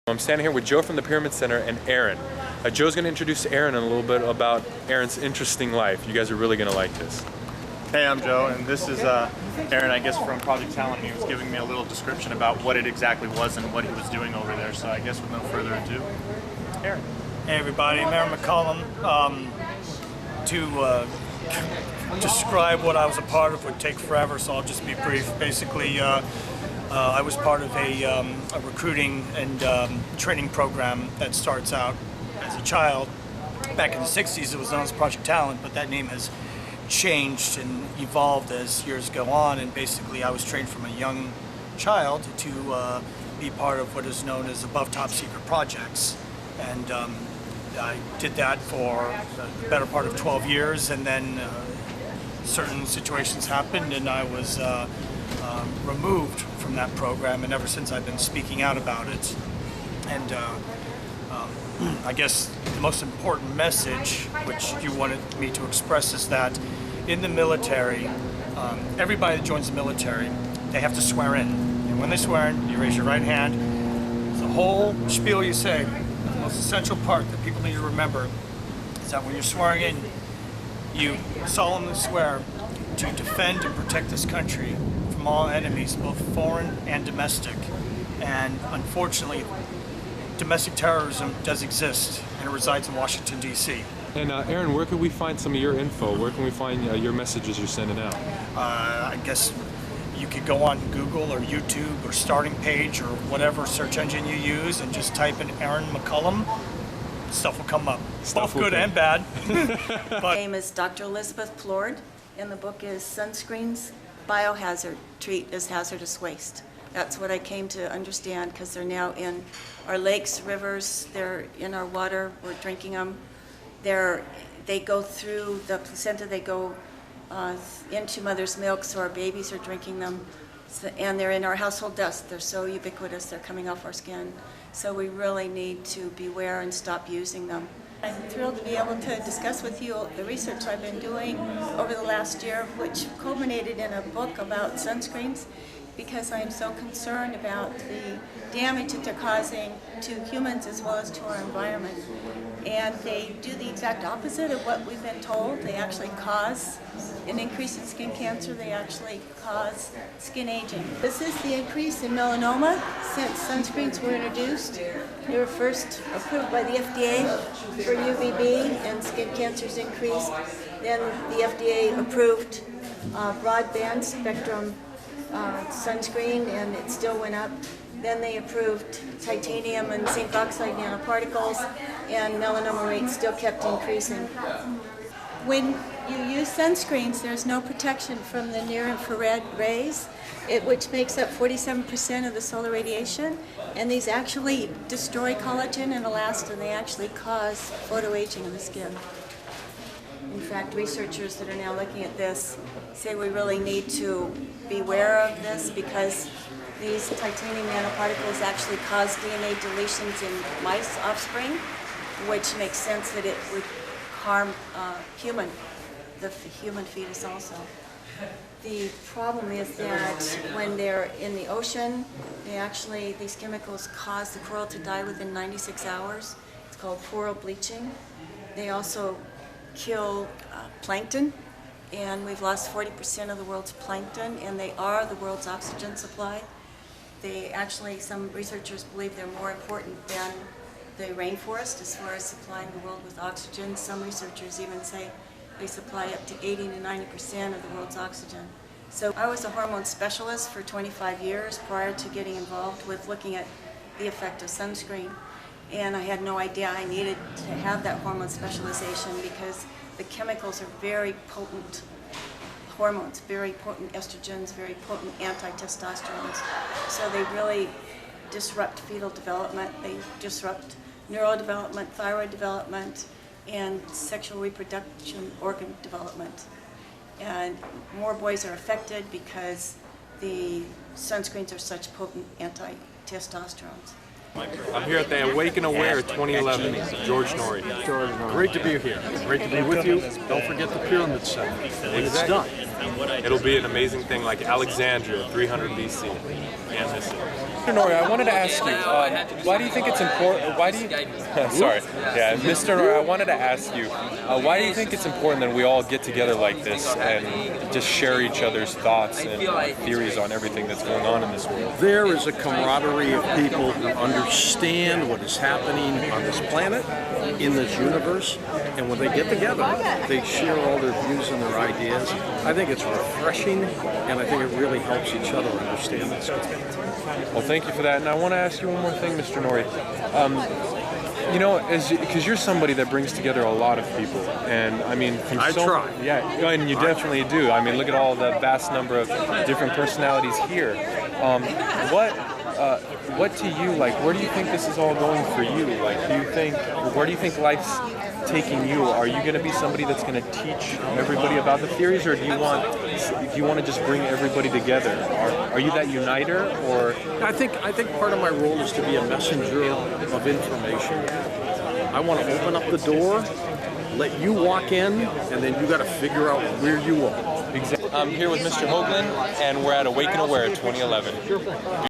I'm standing here with Joe from the Pyramid Center and Aaron. Joe's going to introduce Aaron in a little bit about Aaron's interesting life. You guys are really going to like this. Hey, I'm Joe, and this is Aaron, I guess, from Project Talent. He was giving me a little description about what it exactly was and what he was doing over there. So I guess with no further ado, Aaron. Hey everybody, I'm Aaron McCollum. To describe what I was a part of would take forever, so I'll just be brief. Basically, I was part of a recruiting and training program that starts out as a child. Back in the 60s, it was known as Project Talent, but that name has changed and evolved as years go on. And basically, I was trained from a young child to be part of what is known as above top secret projects. And I did that for the better part of 12 years, and then certain situations happened and I was removed from that program, and ever since I've been speaking out about it. And I guess the most important message which you wanted me to express is that in the military, everybody that joins the military, they have to swear in. And when they swear in, you raise your right hand. It's a whole spiel you say. The most essential part that people need to remember is that when you're swearing in, you solemnly swear to defend and protect this country from all enemies, both foreign and domestic. And unfortunately, domestic terrorism does exist, and it resides in Washington, D.C. And Aaron, where can we find some of your info? Where can we find your messages you're sending out? I guess you could go on Google or YouTube or Starting Page or whatever search engine you use and just type in Aaron McCollum. Stuff will come up. Both good and bad. My name is Dr. Elizabeth Plourde, and the book is Sunscreens, Biohazard, Treat as Hazardous Waste. That's what I came to understand, because they're now in our lakes, rivers, they're in our water, we're drinking them. They go through the placenta, they go into mother's milk, so our babies are drinking them. And they're in our household dust. They're so ubiquitous, they're coming off our skin. So we really need to beware and stop using them. I'm thrilled to be able to discuss with you the research I've been doing over the last year, which culminated in a book about sunscreens, because I'm so concerned about the damage that they're causing to humans as well as to our environment. And they do the exact opposite of what we've been told. They actually cause an increase in skin cancer. They actually cause skin aging. This is the increase in melanoma since sunscreens were introduced. They were first approved by the FDA for UVB, and skin cancers increased. Then the FDA approved broadband spectrum sunscreen, and it still went up. Then they approved titanium and zinc oxide nanoparticles, and melanoma rates still kept increasing. When you use sunscreens, there's no protection from the near-infrared rays, which makes up 47% of the solar radiation, and these actually destroy collagen and elastin. They actually cause photoaging of the skin. In fact, researchers that are now looking at this say we really need to beware of this, because these titanium nanoparticles actually cause DNA deletions in mice offspring, which makes sense that it would harm the human fetus also. The problem is that when they're in the ocean, these chemicals cause the coral to die within 96 hours. It's called coral bleaching. They also kill plankton, and we've lost 40% of the world's plankton, and they are the world's oxygen supply. Some researchers believe they're more important than the rainforest as far as supplying the world with oxygen. Some researchers even say they supply up to 80 to 90% of the world's oxygen. So I was a hormone specialist for 25 years prior to getting involved with looking at the effect of sunscreen. And I had no idea I needed to have that hormone specialization, because the chemicals are very potent hormones, very potent estrogens, very potent anti-testosterones. So they really disrupt fetal development, they disrupt neurodevelopment, thyroid development, and sexual reproduction organ development. And more boys are affected because the sunscreens are such potent anti-testosterones. I'm here at the Awake and Aware 2011, George Noory. Great to be here. Great to be with you. Don't forget the Pyramid Center. When it's done. It'll be an amazing thing like Alexandria, 300 BC. Can't miss it. Noory, I wanted to ask you, why do you think it's important? Why do you? Sorry, yeah, Mr. Noory, I wanted to ask you, why do you think it's important that we all get together like this and just share each other's thoughts and theories on everything that's going on in this world? There is a camaraderie of people who understand what is happening on this planet, in this universe, and when they get together, they share all their views and their ideas. I think it's refreshing, and I think it really helps each other understand this. Well, thank you for that. And I want to ask you one more thing, Mr. Noory. You know, because you're somebody that brings together a lot of people, and I mean, I try. Yeah, and you definitely do. I mean, look at all the vast number of different personalities here. What to you, like, where do you think this is all going for you? Like, where do you think life's taking you? Are you going to be somebody that's going to teach everybody about the theories, or do you want to just bring everybody together? Are you that uniter, or? I think part of my role is to be a messenger of information. I want to open up the door, let you walk in, and then you got to figure out where you are. Exactly. I'm here with Mr. Hoagland, and we're at Awaken Aware 2011.